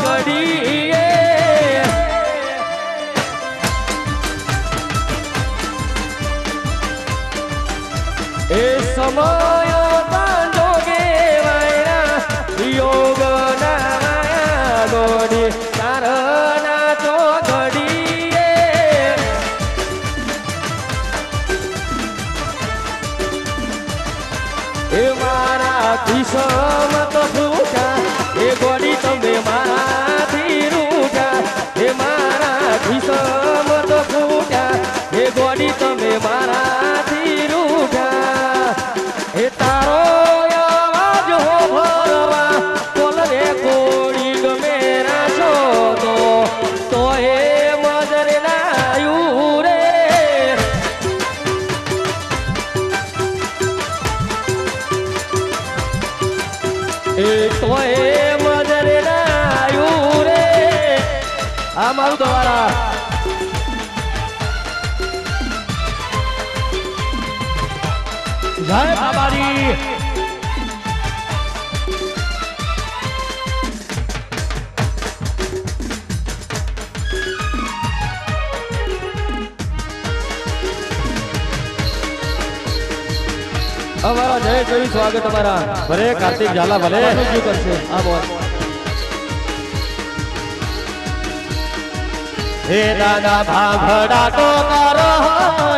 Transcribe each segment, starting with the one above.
ઘડીએ એ સમય જોગે વાયરા યોગ ના ગોડી તારના ચો ઘડીએ એ મારા કિસ્મત ફૂટા એ ગોડી તમે મારાથી રૂટા એ મારા કિસ્મત ફૂટા એ ગોડી તમે મારાથી રૂટા એ તારો અવાજ હો ભરવા બોલ રે કોડી ગમે રાજો તો એ મજરે નાયું રે એ તો એ મજરે નાયું રે આ મારું દ્વારા જય બાબાજી અમારા જય જોઈ સ્વાગત તમારા ભલે કાર્તિક ઝાલા ભલે શું કરશે આ બોલ હે દાદા ભાભડા તો કરો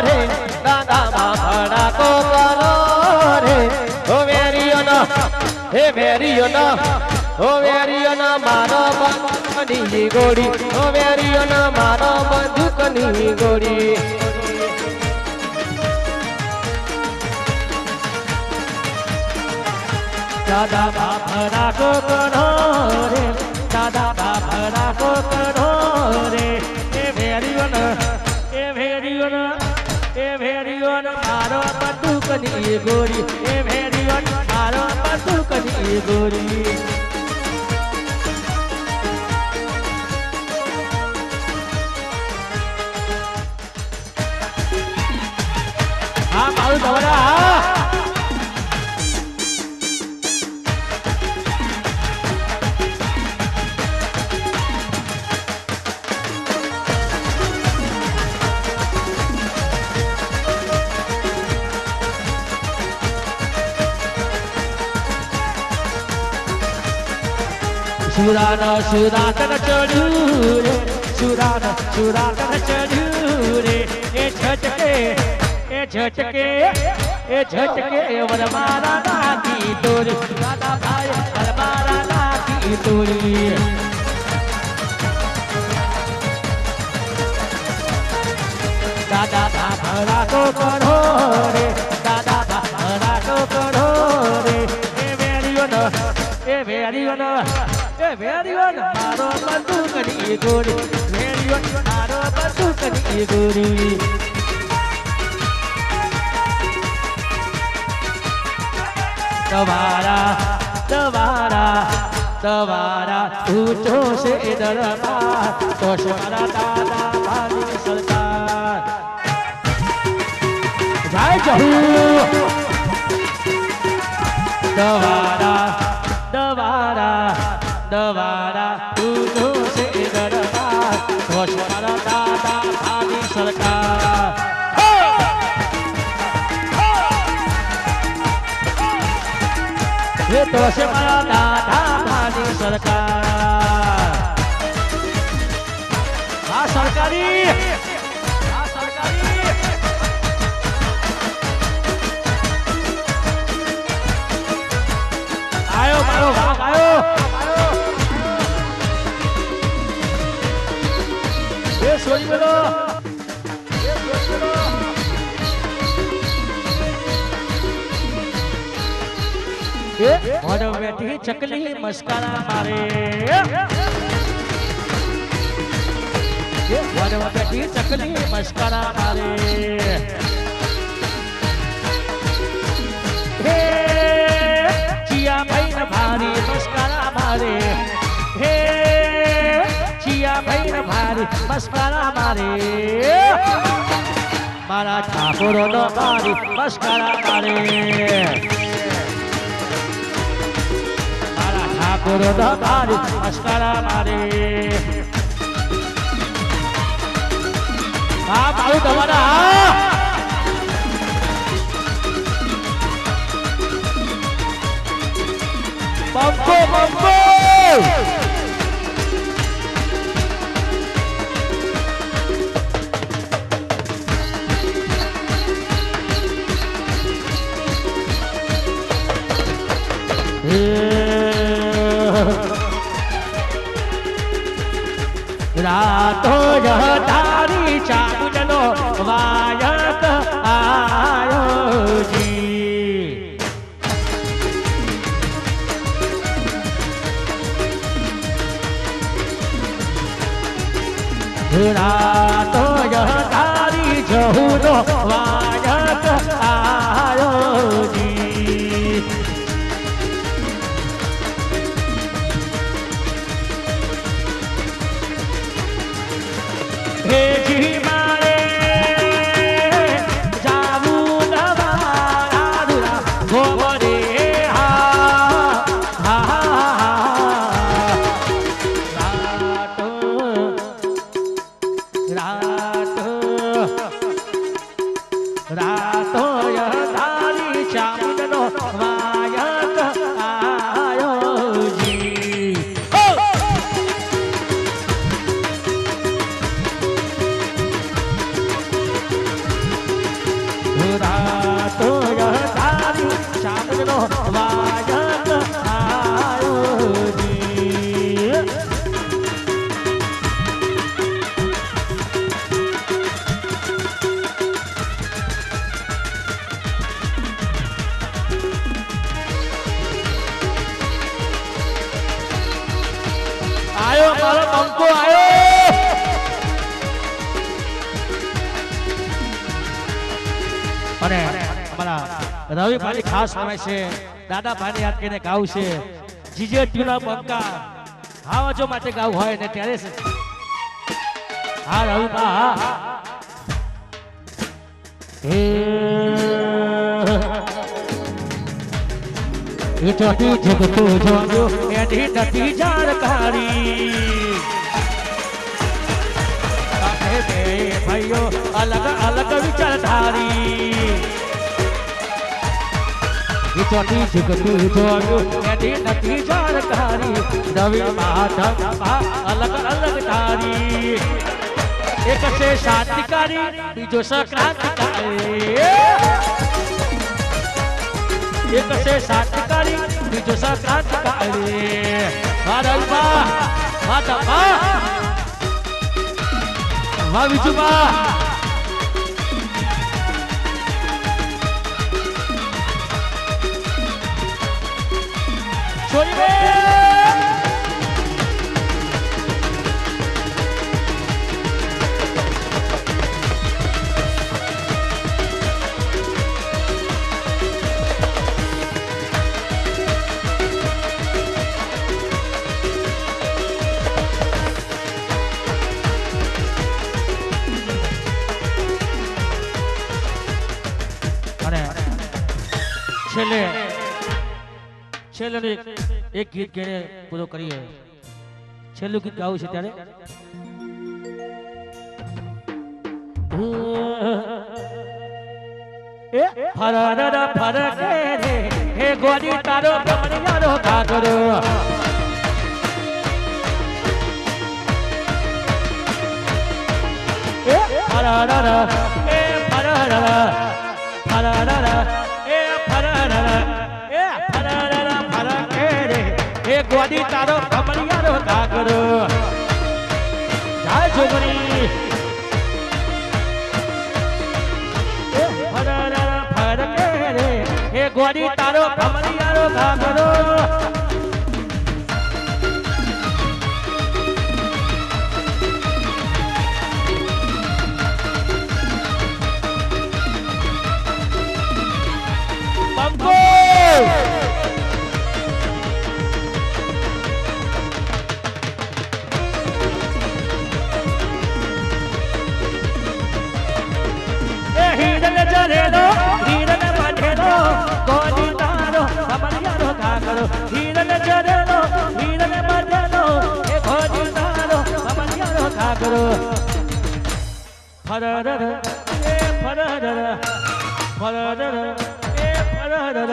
રે દાદા ભાભડા તો કરો રે ઓ વેરિયોના હે વેરિયોના ઓ વેરિયોના મારો બંદૂકની ગોળી ઓ વેરિયોના મારો બંદૂકની ગોળી દાદા ભાભડા તો કરો રે દાદા ભાભડા તો કરો રે એ વેરિયોના મારો બંદૂકની ગોળી એ વેરિયોના મારો બંદૂકની ગોળી હા મારું તમારા હા સુરાતન ચડ્યું રે સુરાતન ચડ્યું રે એ ઝટકે વરમારા નાથી તોરી દાદા ભાઈ વરમારા નાથી તોરી દાદા ભાભરા તો કરો રે દાદા ભાભરા તો કરો રે એ વેરિયોન મારો બંદૂકની ગોળી વેરિયોન મારો બંદૂકની ગોળી તમારા ઊંચો છે દરબાર તો મારા દાદા ભાની સરકાર જય જહુ દવારા ઊંચો છે દરબાર તો મારા દાદા ભાની સરકાર ये तो से मारा दादा भानी सरकार हाँ सरकारी आयो मारो भाग आयो ये सोई बोलो और बैठी चकली मस्कारा मारे और बैठी चकली मस्कारा मारे हे चिया भाई न भारी मस्कारा मारे हे चिया भाई न भारी मस्कारा मारे मारा ठाकुरो न भारी मस्कारा मारे ઠાકોર તમારી મસ્કરા મારે હા મારું તમારા હા બંકો બંકો રાતો તારી ચાંદનો વાયક આયો જી રાતો તારી જહુનો વાયક આયો જી હે જી મારે જાવું નવા ગોબરે રાતો તારી ચાંદનો વાયક આયો જી રાતો તારી ચાંદનો વાયક આયો જી આયો મારો બંકો આયો અને અમારા રવિભાઈ ખાસ આવે છે દાદાભાઈ યાદ કરીને ગાવું છે જીજે ટ્યુના બંકા આવાજો માટે ગાવું હોય ને ત્યારે છે હા રવિભા હા એ ચોટી જગતો જોજો એની નથી જાણકારી આપણે બે ભાઈઓ અલગ અલગ વિચારધારી એ ચોટી જગતો જોજો એની નથી જાણકારી નવી માધવમાં અલગ અલગ ધારી એક છે શાંતિકારી બીજો સંક્રાંતિકારી એક છે શાંતિકારી બીજો સંક્રાંતિકારી વાહ વાહ વાહ બીજુબા છોડી બે છેલ્લે એક ગીત ગેણે પૂરો કરીએ છેલ્લું ગીત ગાવું છે ત્યારે ફરર ફરકે રે હે ગોરી તારો ભમણિયારો કાગરો ફરર એ ફરર ફરર એ ફરર એ ફરર ફરકે રે હે ગોરી તારો ભમણિયારો કાગરો જાય છોકરી હે ગોરી તારો ભમણિયારો કાગરો બંકો ઘાઘરો ફરર એ ફરર ફરર એ ફરર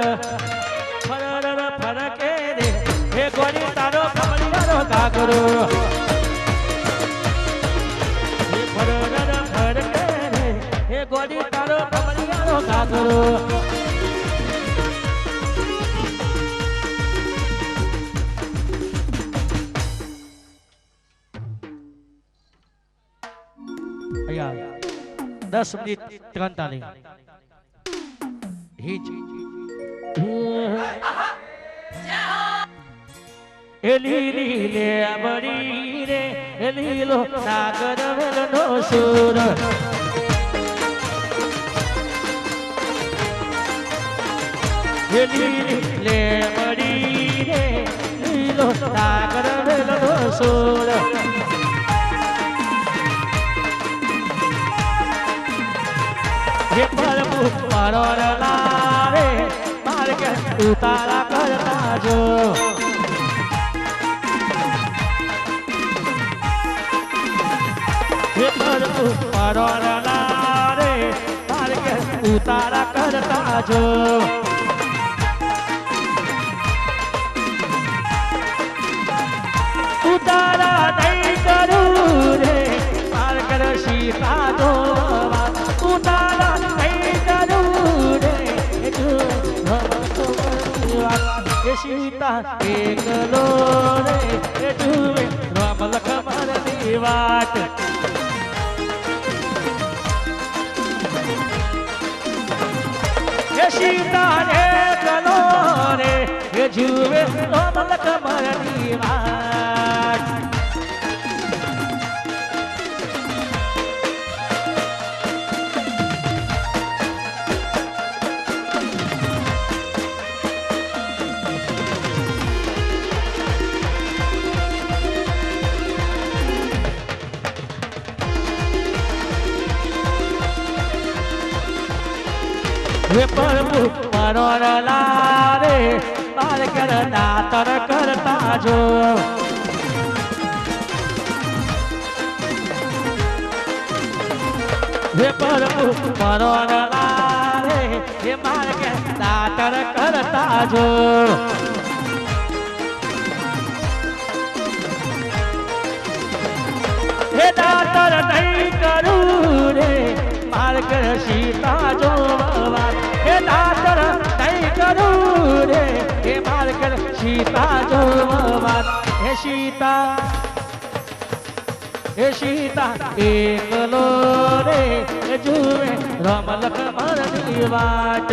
ફરર ફરકે રે હે ગોરી તારો કમલિયાનો ઘાઘરો હે ફરર ફરકે રે હે ગોરી તારો કમલિયાનો ઘાઘરો અહીંયા 10 મિનિટ 43 હિજ એલી લીલે બડી રે લીલો નાગર વેલનો સુર એલી લીલે બડી રે લીલો નાગર વેલનો સુર હે પ્રભુ મારો લારે માર્ગ ઉતારા કરતા જો હે પ્રભુ મારો લારે માર્ગ ઉતારા કરતા જો ઉતારા નહીં કરું રે માર્ગ સીતા જોવા ઉતારા સીતા એકલો રે જુએ રામ લખમણ ની વાટ સીતા એકલો રે જુએ રામ લખમણ ની વાટ હે પ્રભુ મારો લારે માર કરતા તર કરતા જો હે પ્રભુ મારો લારે હે માર કરતા તર કરતા જો હે દાતર નહીં કરું રે માર્ગ સીતા જોવા હે દાતર નહીં કરું રે હે માર્ગ સીતા જોવા હે સીતા એકલો રે જુએ રામ લખમણ ની વાટ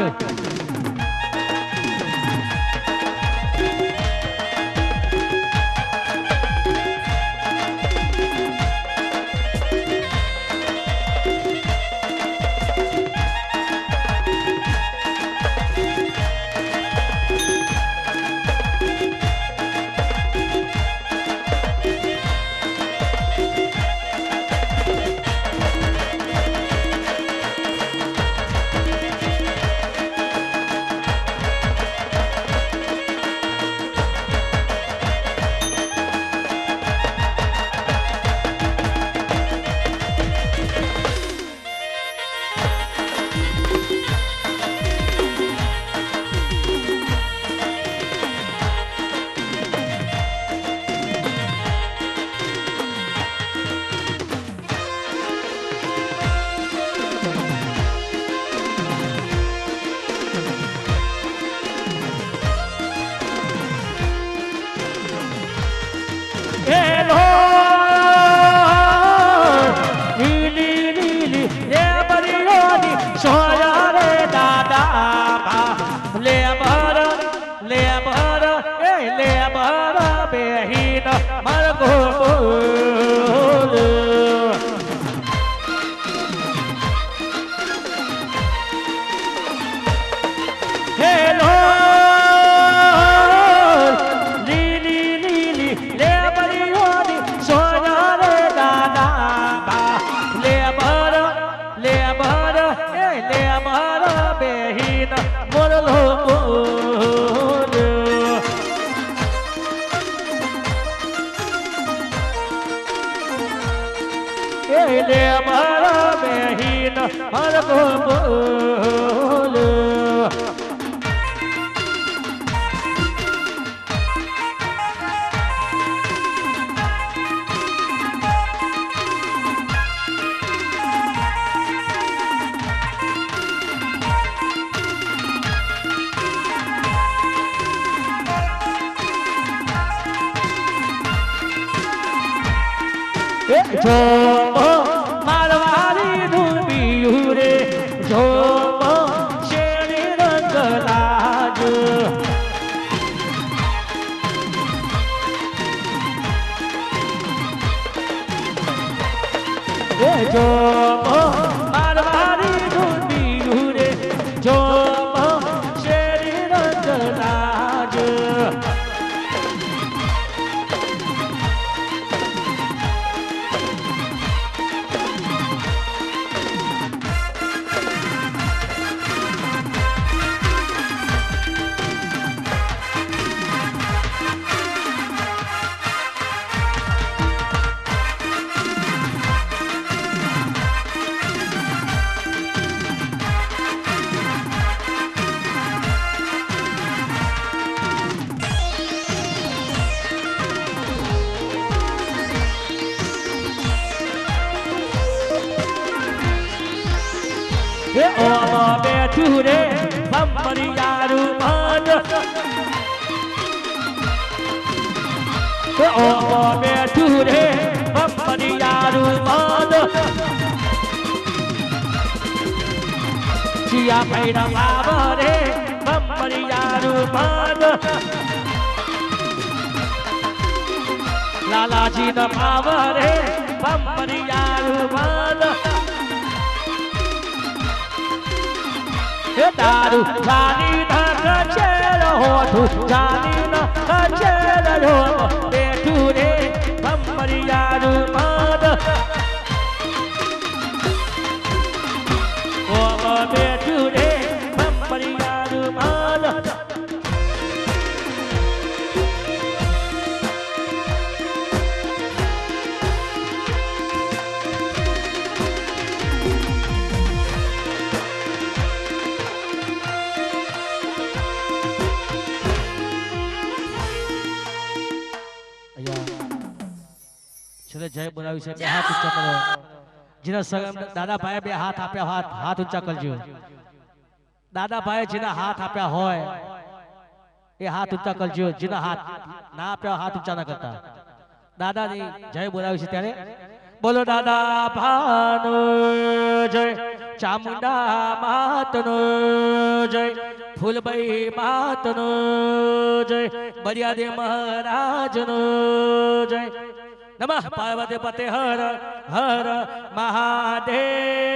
એલે મારા બહેન હરકો બોલ જો મારવારી ડૂબી રે જો શેરી રંગ લાજ જો મારવારી ડૂબી રે જો શેરી રંગ લાજ ઓમાં બેઠું રે ભમરિયારું મન ઓમાં બેઠું રે ભમરિયારું મન ચિયા પૈડા ભાવ રે ભમરિયારું મન લાલાજી ન ભાવ રે ભમરિયારું મન દારૂ જાની ન કચેર હોઠું જાની ન કચેર હો બેઠું રે ભમરિયારું મન ઓમ બેઠું રે ભમરિયારું મન જય બોલાવી છે બે હાથ ઊંચા કરો જેના દાદા ભાઈ બે હાથ આપ્યા હાથ ઊંચા કરજો દાદા ભાઈ જેના હાથ આપ્યા હોય એ હાથ ઊંચા કરજો જેના હાથ ના આપ્યા હાથ ઊંચા ના કરતા દાદાની જય બોલાવી છે ત્યારે બોલો દાદા ભાનો જય ચામુંડા માતનો જય ફૂલબાઈ માતનો જય બરિયાદે મહારાજનો જય નમઃ પાર્વતી પતે હર હર મહાદેવ